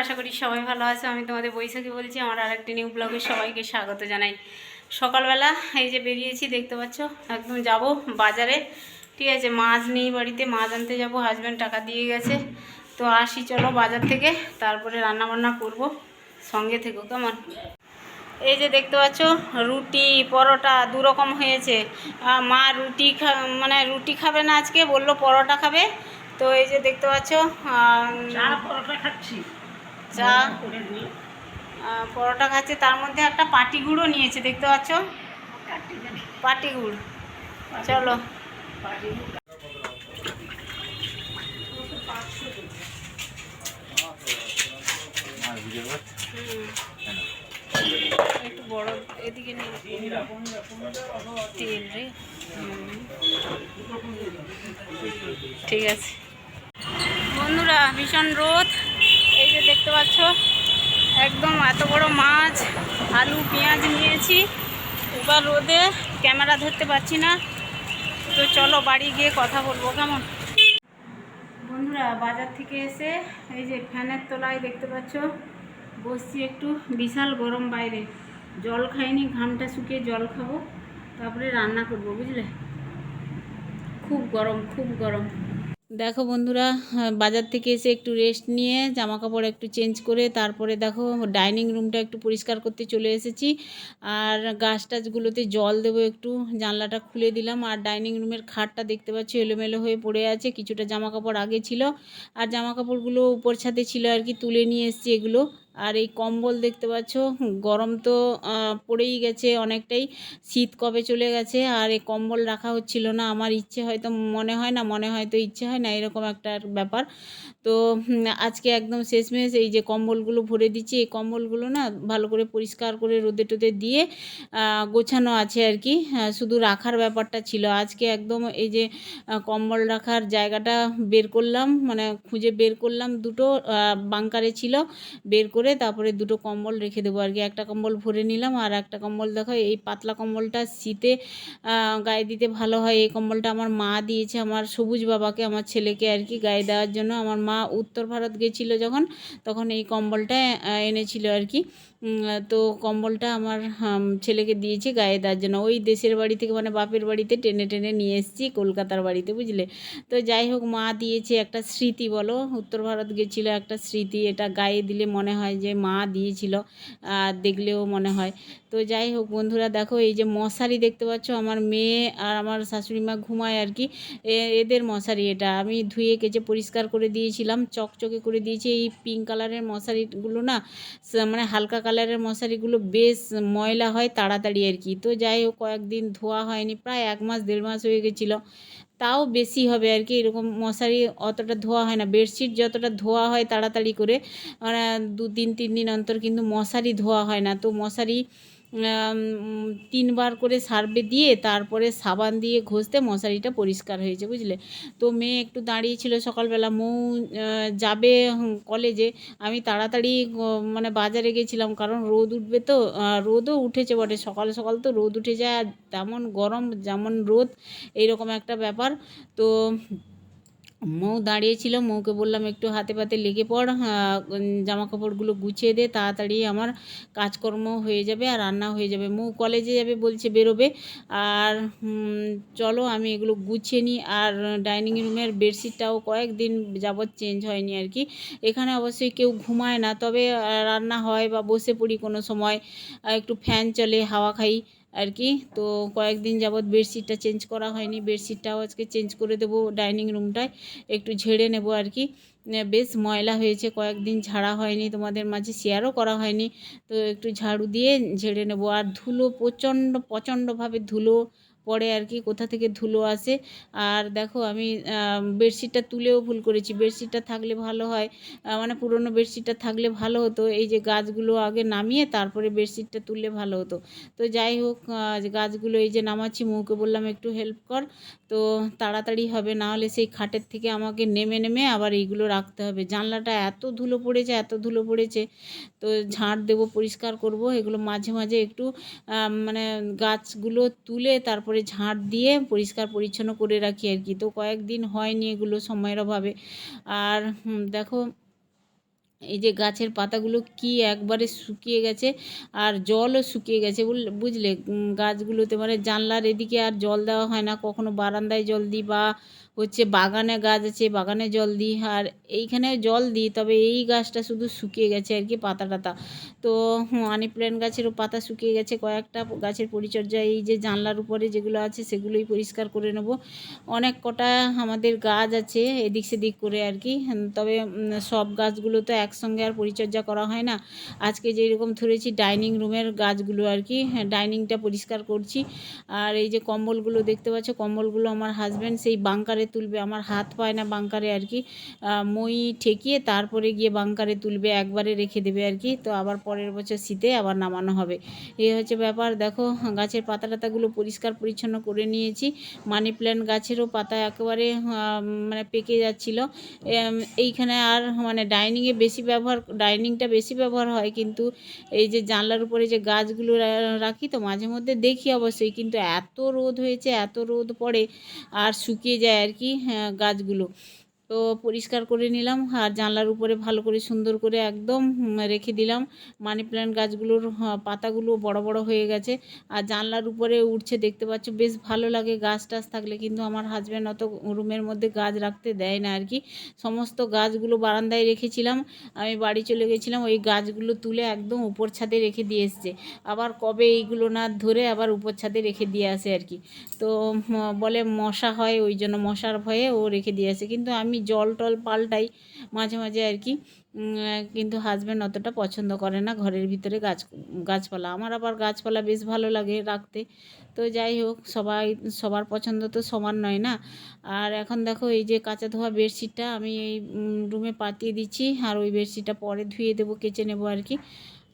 আশা করি সবাই ভালো আছে। আমি তোমাদের বৈশাখী বলছি। আমার আরেকটি নিউ ব্লগে সবাইকে স্বাগত জানাই। সকালবেলা এই যে বেরিয়েছি, দেখতে পাচ্ছ, একদম যাব বাজারে। ঠিক আছে, মাছ নেই বাড়িতে, মাছ আনতে যাব। হাজব্যান্ড টাকা দিয়ে গেছে, তো আসি চলো বাজার থেকে, তারপরে রান্নাবান্না করব। সঙ্গে থেকো কেমন। এই যে দেখতে পাচ্ছ, রুটি পরোটা দু রকম হয়েছে। মা মানে রুটি খাবে না আজকে, বললো পরোটা খাবে। তো এই যে দেখতে পাচ্ছ, পরোটা খাচ্ছি, চা পরোটা খাচ্ছে, তার মধ্যে একটা পাটি গুঁড়ো নিয়েছে, দেখতে পাচ্ছ, পাটি গুড়। চলো একটু বড় এদিকে নিয়ে তেল রে। ঠিক আছে বন্ধুরা, ভীষণ রোদ। এই যে দেখতে পাচ্ছ, একদম এত বড় মাছ, আলু পেঁয়াজ নিয়েছি। এবার রোদে ক্যামেরা ধরতে পারছি না, তো চলো বাড়ি গিয়ে কথা বলবো কেমন। বন্ধুরা, বাজার থেকে এসে এই যে ফ্যানের তলায় দেখতে পাচ্ছ বসছি একটু। বিশাল গরম বাইরে, জল খাইনি, ঘামটা শুকিয়ে জল খাবো, তারপরে রান্না করবো, বুঝলে। খুব গরম, খুব গরম। দেখো বন্ধুরা, বাজার থেকে এসে একটু রেস্ট নিয়ে জামা কাপড় একটু চেঞ্জ করে তারপরে দেখো ডাইনিং রুমটা একটু পরিষ্কার করতে চলে এসেছি। আর গাছ টাছগুলোতে জল দেবো একটু, জানলাটা খুলে দিলাম। আর ডাইনিং রুমের খাটটা দেখতে পাচ্ছি এলোমেলো হয়ে পড়ে আছে, কিছুটা জামা কাপড় আগে ছিল, আর জামা কাপড়গুলো উপর ছাদে ছিল আর কি, তুলে নিয়ে এসেছি এগুলো। আর এই কম্বল দেখতে পাচ্ছ, গরম তো পড়েই গেছে অনেকটাই, শীত কবে চলে গেছে। আর এই কম্বল রাখা হচ্ছিল না, আমার ইচ্ছে হয়তো মনে হয় না, মনে হয়তো ইচ্ছে হয় না, এরকম একটা ব্যাপার। তো আজকে একদম শেষমেশ এই যে কম্বলগুলো ভরে দিচ্ছি। এই কম্বলগুলো না ভালো করে পরিষ্কার করে রোদে টোদে দিয়ে গোছানো আছে আর কি, শুধু রাখার ব্যাপারটা ছিল। আজকে একদম এই যে কম্বল রাখার জায়গাটা বের করলাম, মানে খুঁজে বের করলাম, দুটো বাঙ্কারে ছিল, বের করে তারপরে দুটো কম্বল রেখে দেবো আর কি। একটা কম্বল ভরে নিলাম, আর একটা কম্বল দেখো, এই পাতলা কম্বলটা শীতে গায়ে দিতে ভালো হয়। এই কম্বলটা আমার মা দিয়েছে আমার সবুজ বাবাকে, আমার ছেলেকে আর কি গায়ে দেওয়ার জন্য। আমার মা উত্তর ভারত গেছিলো যখন, তখন এই কম্বলটা এনেছিল আর কি। তো কম্বলটা আমার ছেলেকে দিয়েছি গায়ে দেওয়ার জন্য। ওই দেশের বাড়ি থেকে, মানে বাপের বাড়িতে টেনে টেনে নিয়ে এসেছি কলকাতার বাড়িতে, বুঝলে। তো যাই হোক, মা দিয়েছে, একটা স্মৃতি বলো, উত্তর ভারত গেছিলো একটা স্মৃতি। এটা গায়ে দিলে মনে হয় যে মা দিয়েছিল, আর দেখলেও মনে হয়। তো যাই হোক বন্ধুরা, দেখো এই যে মশারি দেখতে পাচ্ছ, আমার মেয়ে আর আমার শাশুড়ি মা ঘুমায় আর কি, এদের মশারি। এটা আমি ধুয়ে কেচে পরিষ্কার করে দিয়েছিলাম, চকচকে করে দিয়েছি। এই পিঙ্ক কালারের মশারিগুলো না, মানে হালকা কালারের মশারিগুলো বেশ ময়লা হয় তাড়াতাড়ি আর কি। তো যাই হোক, কয়েকদিন ধোয়া হয়নি, প্রায় 1 মাস 1.5 মাস হয়ে গেছিলো, তাও বেশি হবে আর কি। এরকম মশারি অতটা ধোয়া হয় না, বেডশিট যতটা ধোয়া হয় তাড়াতাড়ি করে, মানে 2-3 দিন অন্তর, কিন্তু মশারি ধোয়া হয় না। তো মশারি 3বার করে সার্ফে দিয়ে তারপরে সাবান দিয়ে ঘষতে মশারিটা পরিষ্কার হয়েছে, বুঝলে। তো মেয়ে একটু দাঁড়িয়েছিল সকালবেলা, মৌ যাবে কলেজে। আমি তাড়াতাড়ি মানে বাজারে গেছিলাম, কারণ রোদ উঠবে, তো রোদও উঠেছে বটে, সকাল সকাল তো রোদ উঠে যায়, আর তেমন গরম যেমন রোদ, এইরকম একটা ব্যাপার। তো মৌ দাঁড়িয়েছিল, মৌকে বললাম একটু হাতে পাতে লেগে পড়, জামা কাপড়গুলো গুছিয়ে দে, তাড়াতাড়ি আমার কাজকর্ম হয়ে যাবে আর রান্না হয়ে যাবে। মৌ কলেজে যাবে বলছে, বেরোবে। আর চলো আমি এগুলো গুছিয়ে নিই। আর ডাইনিং রুমের বেডশিটটাও কয়েকদিন যাবৎ চেঞ্জ হয়নি আর কি। এখানে অবশ্যই কেউ ঘুমায় না, তবে রান্না হয় বা বসে পড়ি কোনো সময়, একটু ফ্যান চলে, হাওয়া খাই আর কি। তো কয়েকদিন যাবৎ বেডশিটটা চেঞ্জ করা হয়নি, বেডশিটটাও আজকে চেঞ্জ করে দেবো। ডাইনিং রুমটায় একটু ঝেড়ে নেব আর কি, বেশ ময়লা হয়েছে, কয়েকদিন ঝাড়া হয়নি, তোমাদের মাঝে শেয়ারও করা হয়নি। তো একটু ঝাড়ু দিয়ে ঝেড়ে নেব। আর ধুলো প্রচণ্ডভাবে ধুলো পড়ে আর কি, কোথা থেকে ধুলো আসে। আর দেখো আমি বেডশিটটা তুলেও ভুল করেছি, বেডশিটটা থাকলে ভালো হয়, মানে পুরনো বেডশিটটা থাকলে ভালো হতো। এই যে গাছগুলো আগে নামিয়ে তারপরে বেডশিটটা তুললে ভালো হতো। তো যাই হোক, গাছগুলো এই যে নামাচ্ছি, মৌকে বললাম একটু হেল্প কর, তো তাড়াতাড়ি হবে, না হলে সেই খাটের থেকে আমাকে নেমে নেমে আবার এইগুলো রাখতে হবে। জানলাটা এত ধুলো পড়েছে, এত ধুলো পড়েছে, তো ঝাঁট দেবো, পরিষ্কার করব এগুলো। মাঝে মাঝে একটু মানে গাছগুলো তুলে তারপরে ঝাঁট দিয়ে পরিষ্কার পরিচ্ছন্ন করে রাখি আর কি। তো কয়েকদিন হয়নি এগুলো সময়ের অভাবে। আর দেখো এই যে গাছের পাতাগুলো কি একবারে শুকিয়ে গেছে, আর জলও শুকিয়ে গেছে বুঝলে। গাছগুলোতে মানে জানলার এদিকে আর জল দেওয়া হয় না, কখনো বারান্দায় জল দিই বা হচ্ছে বাগানে গাছ আছে বাগানে জল দিই, আর এইখানেও জল দিই, তবে এই গাছটা শুধু শুকিয়ে গেছে আর কি পাতা টাতা। তো মানি প্ল্যান্ট গাছেরও পাতা শুকিয়ে গেছে, কয়েকটা গাছের পরিচর্যা এই যে জানলার উপরে যেগুলো আছে সেগুলোই পরিষ্কার করে নেব। অনেক কটা আমাদের গাছ আছে এদিক সেদিক করে আর কি, তবে সব গাছগুলো তো একসঙ্গে আর পরিচর্যা করা হয় না। আজকে যেরকম ধরেছি ডাইনিং রুমের গাছগুলো আর কি, ডাইনিংটা পরিষ্কার করছি। আর এই যে কম্বলগুলো দেখতে পাচ্ছ, কম্বলগুলো আমার হাজব্যান্ড সেই বাংকারে তুলবে, আমার হাত পায় না বাংকারে আর কি, মই ঠেকিয়ে তারপরে গিয়ে বাংকারে তুলবে, একবারে রেখে দেবে আর কি। তো আবার পরের বছর শীতে আবার নামানো হবে, এই হচ্ছে ব্যাপার। দেখো গাছের পাতা টাতাগুলো পরিষ্কার পরিচ্ছন্ন করে নিয়েছি। মানি প্ল্যান্ট গাছেরও পাতা একেবারে মানে পেকে যাচ্ছিলো। এইখানে আর মানে ডাইনিংটা বেশি ব্যবহার হয়, কিন্তু এই যে জানলার উপরে যে গাছগুলো রাখি তো মাঝে মধ্যে দেখি অবশ্যই, কিন্তু এত রোদ হয়েছে, এত রোদ পড়ে আর শুকিয়ে যায় আর কি গাছগুলো। তো পরিষ্কার করে নিলাম, আর জানলার উপরে ভালো করে সুন্দর করে একদম রেখে দিলাম। মানি প্ল্যান্ট গাছগুলোর পাতাগুলো বড় বড় হয়ে গেছে, আর জানলার উপরে উঠছে দেখতে পাচ্ছ, বেশ ভালো লাগে গাছ টাছ থাকলে। কিন্তু আমার হাজব্যান্ড অত রুমের মধ্যে গাছ রাখতে দেয় না আর কি। সমস্ত গাছগুলো বারান্দায় রেখেছিলাম, আমি বাড়ি চলে গেছিলাম, ওই গাছগুলো তুলে একদম উপর ছাদে রেখে দিয়ে এসছে। আবার কবে এইগুলো না ধরে আবার উপর ছাদে রেখে দিয়ে আসে আর কি। তো বলে মশা হয়, ওই জন্য মশার ভয়ে ও রেখে দিয়ে আসে, কিন্তু আমি জল টল পাল্টাই মাঝে মাঝে আর কি। কিন্তু হাজব্যান্ড অতটা পছন্দ করে না ঘরের ভিতরে গাছপালা। আমার আবার গাছপালা বেশ ভালো লাগে রাখতে। তো যাই হোক, সবার পছন্দ তো সমান নয় না। আর এখন দেখো এই যে কাঁচা ধোয়া বেডশিটটা আমি এই রুমে পাতিয়ে দিচ্ছি, আর ওই বেডশিটটা পরে ধুয়ে দেবো, কেচে নেবো আর কি।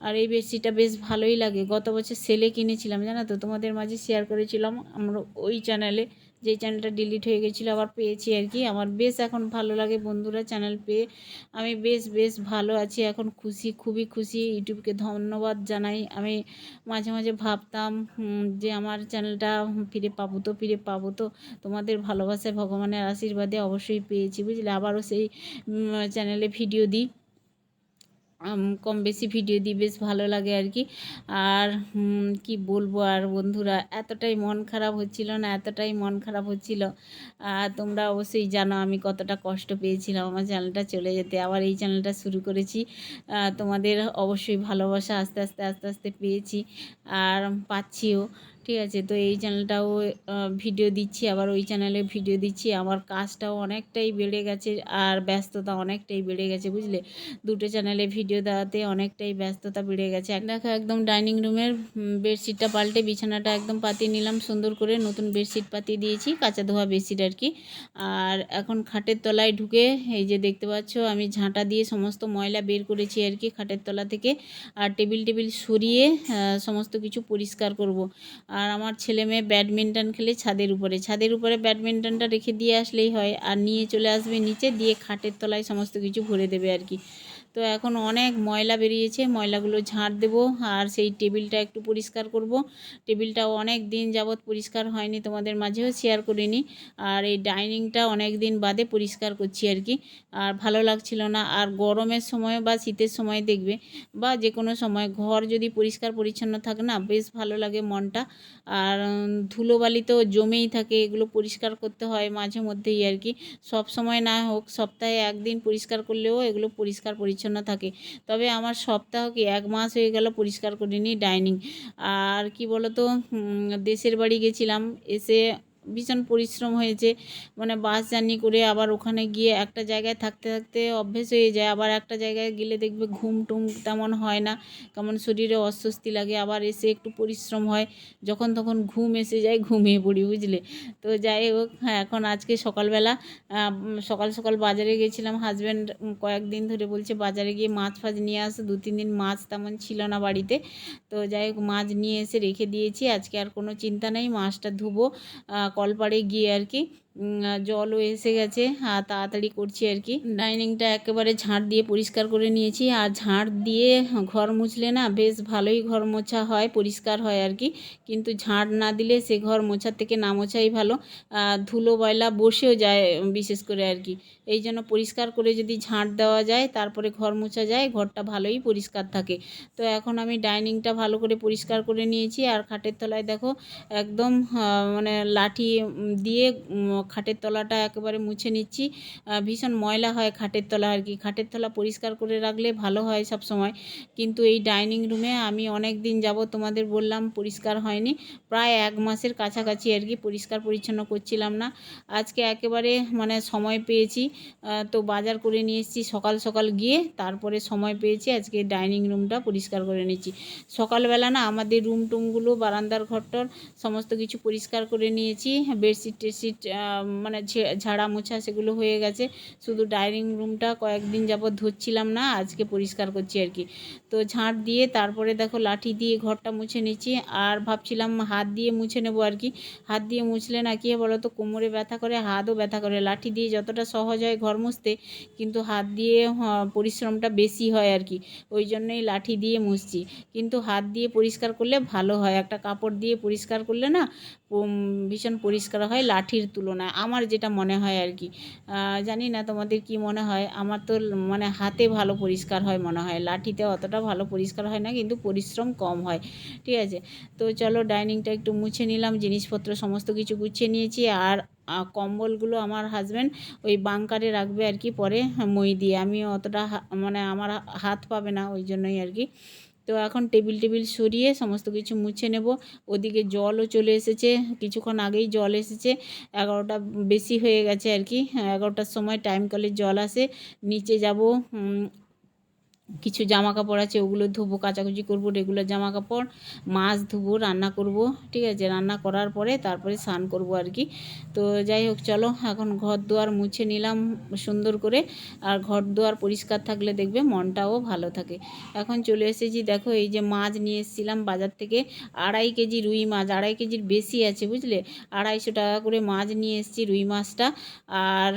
আর এই বেডশিটটা বেশ ভালোই লাগে, গত বছর সেলে কিনেছিলাম জানো তো, তোমাদের মাঝে শেয়ার করেছিলাম আমরা ওই চ্যানেলে, যেই চ্যানেলটা ডিলিট হয়ে গেছিলো আবার পেয়েছি আর কি। আমার বেশ এখন ভালো লাগে বন্ধুরা, চ্যানেল পেয়ে আমি বেশ ভালো আছি এখন, খুশি, খুবই খুশি। ইউটিউবকে ধন্যবাদ জানাই। আমি মাঝে মাঝে ভাবতাম যে আমার চ্যানেলটা ফিরে পাবো তো, তোমাদের ভালোবাসায় ভগবানের আশীর্বাদে অবশ্যই পেয়েছি বুঝলে। আবারও সেই চ্যানেলে ভিডিও দিই, কম বেশি ভিডিও দিই, বেশ ভালো লাগে আর কি। আর কি বলবো আর বন্ধুরা, এতটাই মন খারাপ হচ্ছিল। আর তোমরা অবশ্যই জানো আমি কতটা কষ্ট পেয়েছিলাম আমার চ্যানেলটা চলে যেতে, আবার এই চ্যানেলটা শুরু করেছি। তোমাদের অবশ্যই ভালোবাসা আস্তে আস্তে পেয়েছি, আর পাচ্ছিও, ঠিক আছে। তো এই চ্যানেলটাও ভিডিও দিচ্ছি, আবার ওই চ্যানেলে ভিডিও দিচ্ছি, আমার কাজটাও অনেকটাই বেড়ে গেছে, আর ব্যস্ততা অনেকটাই বেড়ে গেছে বুঝলে। দুটো চ্যানেলে ভিডিও দেওয়াতে অনেকটাই ব্যস্ততা বেড়ে গেছে। দেখো একদম ডাইনিং রুমের বেডশিটটা পাল্টে বিছানাটা একদম পাতিয়ে নিলাম, সুন্দর করে নতুন বেডশিট পাতিয়ে দিয়েছি, কাঁচা ধোয়া বেডশিট আর কি। আর এখন খাটের তলায় ঢুকে এই যে দেখতে পাচ্ছ আমি ঝাঁটা দিয়ে সমস্ত ময়লা বের করেছি আর কি খাটের তলা থেকে, আর টেবিল সরিয়ে সমস্ত কিছু পরিষ্কার করব। আর আমার ছেলে মেয়ে ব্যাডমিন্টন খেলে ছাদের উপরে ব্যাডমিন্টনটা রেখে দিয়ে আসলেই হয়, আর নিয়ে চলে আসবে নিচে, দিয়ে খাটের তলায় সমস্ত কিছু ভরে দেবে আর কি। তো এখন অনেক ময়লা বেরিয়েছে, ময়লাগুলো ঝাড় দেবো, আর সেই টেবিলটা একটু পরিষ্কার করব। টেবিলটাও অনেক দিন যাবৎ পরিষ্কার হয়নি, তোমাদের মাঝেও শেয়ার করিনি। আর এই ডাইনিংটা অনেক দিন বাদে পরিষ্কার করছি আর কি, আর ভালো লাগছিল না। আর গরমের সময় বা শীতের সময় দেখবে, বা যে কোনো সময় ঘর যদি পরিষ্কার পরিচ্ছন্ন থাকে না, বেশ ভালো লাগে মনটা। আর ধুলোবালি তো জমেই থাকে, এগুলো পরিষ্কার করতে হয় মাঝে মধ্যেই আর কি, সব সময় না হোক, সপ্তাহে একদিন পরিষ্কার করলেও এগুলো পরিষ্কার পরিচ্ছন্ন থাকে। তবে আমার সপ্তাহ কি 1 মাস হয়ে গেল পরিষ্কার করিনি ডাইনিং। আর কি বলো তো, দেশের বাড়ি গেছিলাম, এসে ভীষণ পরিশ্রম হয়েছে, মানে বাস জার্নি করে আবার ওখানে গিয়ে একটা জায়গায় থাকতে থাকতে অভ্যেস হয়ে যায়, আবার একটা জায়গায় গেলে দেখবে ঘুম টুম তেমন হয় না, কেমন শরীরে অস্বস্তি লাগে, আবার এসে একটু পরিশ্রম হয়, যখন তখন ঘুম এসে যায়, ঘুমিয়ে পড়ি বুঝলে। তো যাই হোক, হ্যাঁ এখন আজকে সকালবেলা সকাল বাজারে গেছিলাম, হাজব্যান্ড কয়েকদিন ধরে বলছে বাজারে গিয়ে মাছ ফাছ নিয়ে আসো, 2-3 দিন মাছ তেমন ছিল না বাড়িতে। তো যাই হোক মাছ নিয়ে এসে রেখে দিয়েছি, আজকে আর কোনো চিন্তা নেই, মাছটা ধুবো কলপাড়ে গিয়ে আর কি। জলও এসে গেছে আর তাড়াতাড়ি করছি আর কি। ডাইনিংটা একেবারে ঝাড় দিয়ে পরিষ্কার করে নিয়েছি। আর ঝাড় দিয়ে ঘর মুছলে না বেশ ভালোই ঘর মোছা হয়, পরিষ্কার হয় আর কি। কিন্তু ঝাড় না দিলে সে ঘর মোছার থেকে না মোছাই ভালো। ধুলো ময়লা বসেও যায় বিশেষ করে আর কি। এই জন্য পরিষ্কার করে যদি ঝাড় দেওয়া যায় তারপরে ঘর মোছা যায়, ঘরটা ভালোই পরিষ্কার থাকে। তো এখন আমি ডাইনিংটা ভালো করে পরিষ্কার করে নিয়েছি। আর খাটের তলায় দেখো একদম মানে লাঠি দিয়ে খাটের তলাটা একেবারে মুছে নিচ্ছি। ভীষণ ময়লা হয় খাটের তলা আর কি। খাটের তলা পরিষ্কার করে রাখলে ভালো হয় সব সময়। কিন্তু এই ডাইনিং রুমে আমি অনেক দিন যাবত তোমাদের বললাম পরিষ্কার হয়নি, প্রায় 1 মাসের কাছাকাছি আর কি পরিষ্কার পরিচ্ছন্ন করছিলাম না। আজকে একেবারে মানে সময় পেয়েছি, তো বাজার করে নিয়ে এসেছি সকাল সকাল গিয়ে, তারপরে সময় পেয়েছি আজকে ডাইনিং রুমটা পরিষ্কার করে নিচ্ছি। সকালবেলা না আমাদের রুম টুমগুলো বারান্দার ঘরটর সমস্ত কিছু পরিষ্কার করে নিয়েছি। বেডশিট টেডশিট মানে ঝাড়া মোছা সেগুলো হয়ে গেছে। শুধু ডাইনিং রুমটা কয়েকদিন যাবত ধুচ্ছিলাম না, আজকে পরিষ্কার করছি আর কি। তো ঝাঁট দিয়ে তারপরে দেখো লাঠি দিয়ে ঘরটা মুছে নিচ্ছি। আর ভাবছিলাম হাত দিয়ে মুছে নেবো আর কি। হাত দিয়ে মুছলে না কী হয় বলো তো, কোমরে ব্যথা করে, হাতও ব্যথা করে। লাঠি দিয়ে যতটা সহজ হয় ঘর মুছতে, কিন্তু হাত দিয়ে পরিশ্রমটা বেশি হয় আর কি। ওই জন্যই লাঠি দিয়ে মুছছি। কিন্তু হাত দিয়ে পরিষ্কার করলে ভালো হয়, একটা কাপড় দিয়ে পরিষ্কার করলে না ভীষণ পরিষ্কার হয় লাঠির তুলনায়, আমার যেটা মনে হয় আর কি। জানি না তোমাদের কি মনে হয়, আমার তো মানে হাতে ভালো পরিষ্কার হয় মনে হয়, লাঠিতে অতটা ভালো পরিষ্কার হয় না, কিন্তু পরিশ্রম কম হয়। ঠিক আছে, তো চলো ডাইনিংটা একটু মুছে নিলাম, জিনিসপত্র সমস্ত কিছু গুছিয়ে নিয়েছি। আর কম্বলগুলো আমার হাজব্যান্ড ওই বাঙ্কারে রাখবে আর কি পরে মই দিয়ে, আমি অতটা মানে আমার হাত পাবে না, ওই জন্যই আর কি। তো এখন টেবিল সরিয়ে সমস্ত কিছু মুছে নেব। ওদিকে জলও চলে এসেছে, কিছুক্ষণ আগেই জল এসেছে, 11টা বেশি হয়ে গেছে আর কি। 11টার সময় টাইম কলের জল আসে। নিচে যাব, কিছু জামা কাপড় আছে ওগুলো ধোবো, কাচাকুচি করবো, রেগুলার জামা কাপড়, মাছ ধোবো, রান্না করব। ঠিক আছে, রান্না করার পরে তারপরে স্নান করব আর কি। তো যাই হোক চলো, এখন ঘর দুয়ার মুছে নিলাম সুন্দর করে। আর ঘর দুয়ার পরিষ্কার থাকলে দেখবে মনটাও ভালো থাকে। এখন চলে এসেছি, দেখো এই যে মাছ নিয়ে এসেছিলাম বাজার থেকে, 2.5 কেজি রুই মাছ, 2.5 কেজির বেশি আছে বুঝলে। 250 টাকা করে মাছ নিয়ে এসেছি রুই মাছটা। আর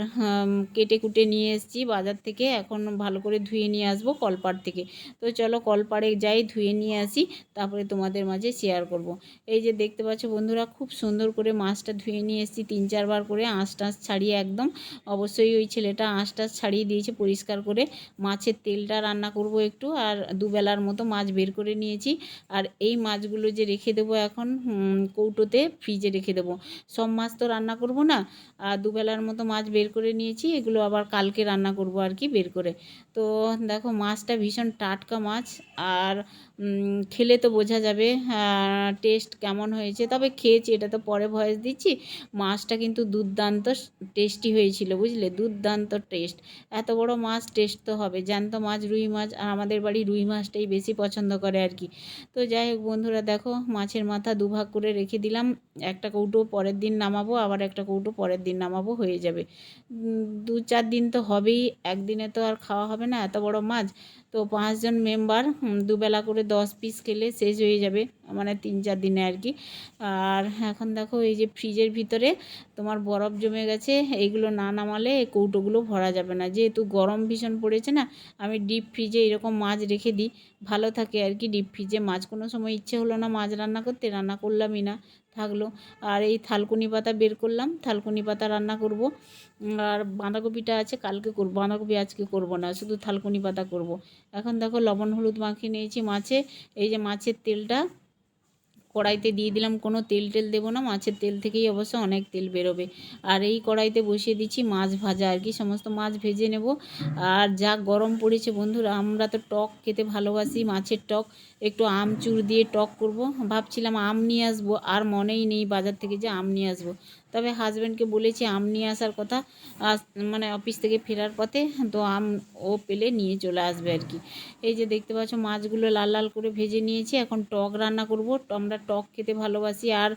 কেটে কুটে নিয়ে এসেছি বাজার থেকে, এখন ভালো করে ধুয়ে নিয়ে আসবো কলপাড় থেকে। তো চলো কলপাড়ে যাই, ধুয়ে নিয়ে আসি, তারপরে তোমাদের মাঝে শেয়ার করব। এই যে দেখতে পাচ্ছ বন্ধুরা, খুব সুন্দর করে মাছটা ধুয়ে নিয়ে এসেছি 3-4 বার করে, আঁশ টাঁশ ছাড়িয়ে একদম। অবশ্যই ওই ছেলেটা আঁশ টাঁশ ছাড়িয়ে দিয়েছে পরিষ্কার করে। মাছের তেলটা রান্না করব একটু, আর দুবেলার মতো মাছ বের করে নিয়েছি। আর এই মাছগুলো যে রেখে দেবো এখন কৌটোতে, ফ্রিজে রেখে দেবো। সব মাছ তো রান্না করব না, আর দুবেলার মতো মাছ বের করে নিয়েছি, এগুলো আবার কালকে রান্না করব আর কি বের করে। তো দেখো মাছটা ভীষণ টাটকা মাছ, আর খেলে তো বোঝা যাবে টেস্ট কেমন হয়েছে। তবে খেয়েছি, এটা তো পরে ভয়েস দিচ্ছি। মাছটা কিন্তু দুর্দান্ত টেস্টি হয়েছিল বুঝলে, দুর্দান্ত টেস্ট। এত বড় মাছ টেস্ট তো হবে, জ্যান্ত মাছ রুই মাছ, আর আমাদের বাড়ি রুই মাছটাই বেশি পছন্দ করে আর কি। তো যাই হোক বন্ধুরা, দেখো মাছের মাথা দুভাগ করে রেখে দিলাম, একটা কৌটো পরের দিন নামাবো, আবার একটা কৌটো পরের দিন নামাবো, হয়ে যাবে। 2-4 দিন তো হবেই, একদিনে তো আর খাওয়া হবে না এত বড় মাছ। তো 5 জন মেম্বার দুবেলা করে 10 পিস খেলে শেষ হয়ে যাবে, মানে 3-4 দিনে আর কি। আর এখন দেখো এই যে ফ্রিজের ভিতরে তোমার বরফ জমে গেছে, এইগুলো না নামালে এই কৌটোগুলো ভরা যাবে না, যেহেতু গরম ভীষণ পড়েছে না। আমি ডিপ ফ্রিজে এরকম মাছ রেখে দিই, ভালো থাকে আর কি ডিপ ফ্রিজে মাছ। কোনো সময় ইচ্ছে হলো না মাছ রান্না করতে, রান্না করলামই না, থাকলো। আর এই থালকুনি পাতা বের করলাম, থালকুনি পাতা রান্না করব। আর বাঁধাকপিটা আছে কালকে করব, বাঁধাকপি আজকে করব না, শুধু থালকুনি পাতা করব। এখন দেখো লবণ হলুদ মাখিয়ে নিয়েছি মাছে। এই যে মাছের তেলটা কড়াইতে দিয়ে দিলাম, কোনো তেল দেবো না, মাছের তেল থেকেই অবশ্য অনেক তেল বেরোবে। আর এই কড়াইতে বসিয়ে দিচ্ছি মাছ ভাজা আর কি, সমস্ত মাছ ভেজে নেব। আর যা গরম পড়েছে বন্ধুরা, আমরা তো টক খেতে ভালোবাসি, মাছের টক, একটু আমচুর দিয়ে টক করব। ভাবছিলাম আম নিয়ে আসবো, আর মনেই নেই বাজার থেকে যে আম নিয়ে আসবো। তবে হাজব্যান্ডকে বলেছি আম নিয়ে আসার কথা, মানে অফিস থেকে ফেরার পথে, তো আম ও পেলে নিয়ে চলে আসবে আর কি। এই যে দেখতে পাচ্ছ মাছগুলো লাল লাল করে ভেজে নিয়েছি, এখন টক রান্না করব। আমরা টক খেতে ভালোবাসি, আর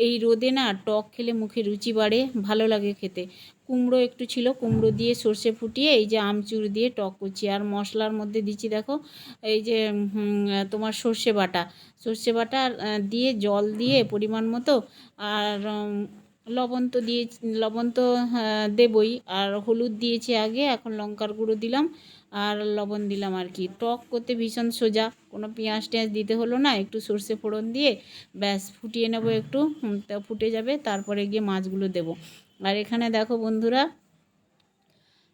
এই রোদে না টক খেলে মুখে রুচি বাড়ে, ভালো লাগে খেতে। কুমড়ো একটু ছিল, কুমড়ো দিয়ে সর্ষে ফুটিয়ে এই যে আমচুর দিয়ে টক করছি। আর মশলার মধ্যে দিচ্ছি দেখো এই যে তোমার সর্ষে বাটা দিয়ে জল দিয়ে পরিমাণ মতো, আর লবণ তো দিয়ে, লবণ তো দেবই, আর হলুদ দিয়েছি আগে, এখন লঙ্কার গুঁড়ো দিলাম আর লবণ দিলাম আর কি। টক করতে ভীষণ সোজা, কোনো পেঁয়াজ টেঁয়াজ দিতে হলো না, একটু সর্ষে ফোড়ন দিয়ে ব্যাস ফুটিয়ে নেব একটু, তা ফুটে যাবে, তারপরে গিয়ে মাছগুলো দেব। আর এখানে দেখো বন্ধুরা,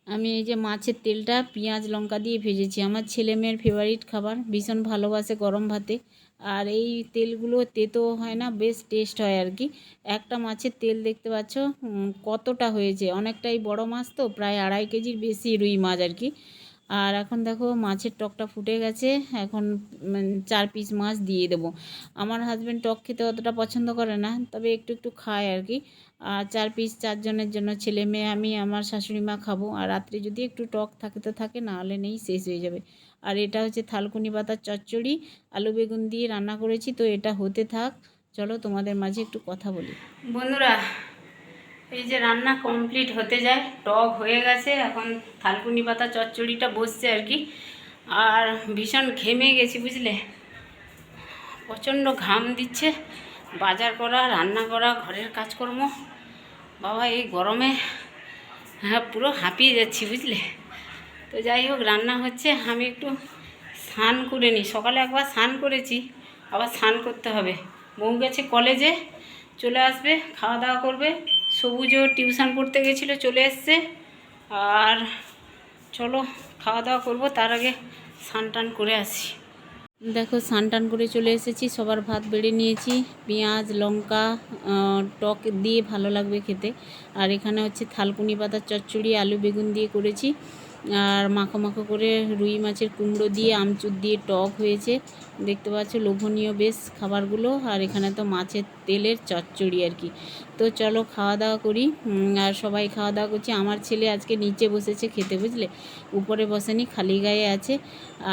আমি এই যে মাছের তেলটা পেঁয়াজ লঙ্কা দিয়ে ভেজেছি, আমার ছেলে মেয়ের ফেভারিট খাবার, ভীষণ ভালোবাসে গরম ভাতে। আর এই তেলগুলো তেতো হয় না, বেশ টেস্ট হয় আর কি। একটা মাছের তেল দেখতে পাচ্ছ কতটা হয়েছে, অনেকটাই বড় মাছ তো, প্রায় 2.5 কেজির বেশি রুই মাছ আর কি। আর এখন দেখো মাছের টকটা ফুটে গেছে, এখন 4 পিস মাছ দিয়ে দেবো। আমার হাজব্যান্ড টক খেতে অতটা পছন্দ করে না, তবে একটু একটু খায় আর কি। আর 4 পিস 4 জনের জন্য, ছেলে মেয়ে আমি আমার শাশুড়ি মা খাবো। আর রাত্রে যদি একটু টক থাকে তো থাকে, না হলে নেই, শেষ হয়ে যাবে। আর এটা হচ্ছে থালকুনি পাতার চচ্চড়ি, আলু বেগুন দিয়ে রান্না করেছি, তো এটা হতে থাক। চলো তোমাদের মাঝে একটু কথা বলি। বন্ধুরা, এই যে রান্না কমপ্লিট হতে যায়, টক হয়ে গেছে, এখন থালকুনি পাতা চচ্চড়িটা বসছে আর কি। আর ভীষণ ঘেমে গেছি বুঝলে, প্রচণ্ড ঘাম দিচ্ছে, বাজার করা, রান্না করা, ঘরের কাজকর্ম, বাবা এই গরমে হ্যাঁ পুরো হাঁপিয়ে যাচ্ছি বুঝলে। তো যাই হোক, রান্না হচ্ছে, আমি একটু স্নান করে নিই। সকালে একবার স্নান করেছি, আবার স্নান করতে হবে। বউ গেছে কলেজে, চলে আসবে, খাওয়া দাওয়া করবে। সবুজও টিউশন পড়তে গেছিলো, চলে এসছে। আর চলো খাওয়া দাওয়া করবো, তার আগে স্নান টান করে আসি। দেখো স্নান টান করে চলে এসেছি, সবার ভাত বেড়ে নিয়েছি, পেঁয়াজ লঙ্কা টক দিয়ে ভালো লাগবে খেতে। আর এখানে হচ্ছে থালকুনি পাতার চচ্চড়ি, আলু বেগুন দিয়ে করেছি। আর মাখো মাখো করে রুই মাছের কুমড়ো দিয়ে আমচুর দিয়ে টক হয়েছে, দেখতে পাচ্ছ লোভনীয় বেশ খাবারগুলো। আর এখানে তো মাছের তেলের চচ্চড়ি আর কি। তো চলো খাওয়া দাওয়া করি। আর সবাই খাওয়া দাওয়া করছি, আমার ছেলে আজকে নিচে বসেছে খেতে বুঝলে, উপরে বসেনি, খালি গায়ে আছে।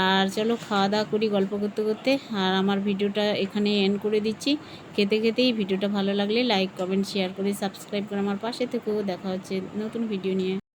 আর চলো খাওয়া দাওয়া করি গল্প করতে করতে। আর আমার ভিডিওটা এখানে এন্ড করে দিচ্ছি। খেতে খেতেই ভিডিওটা ভালো লাগলে লাইক কমেন্ট শেয়ার করে সাবস্ক্রাইব করে আমার পাশে থেকেও। দেখা হচ্ছে নতুন ভিডিও নিয়ে।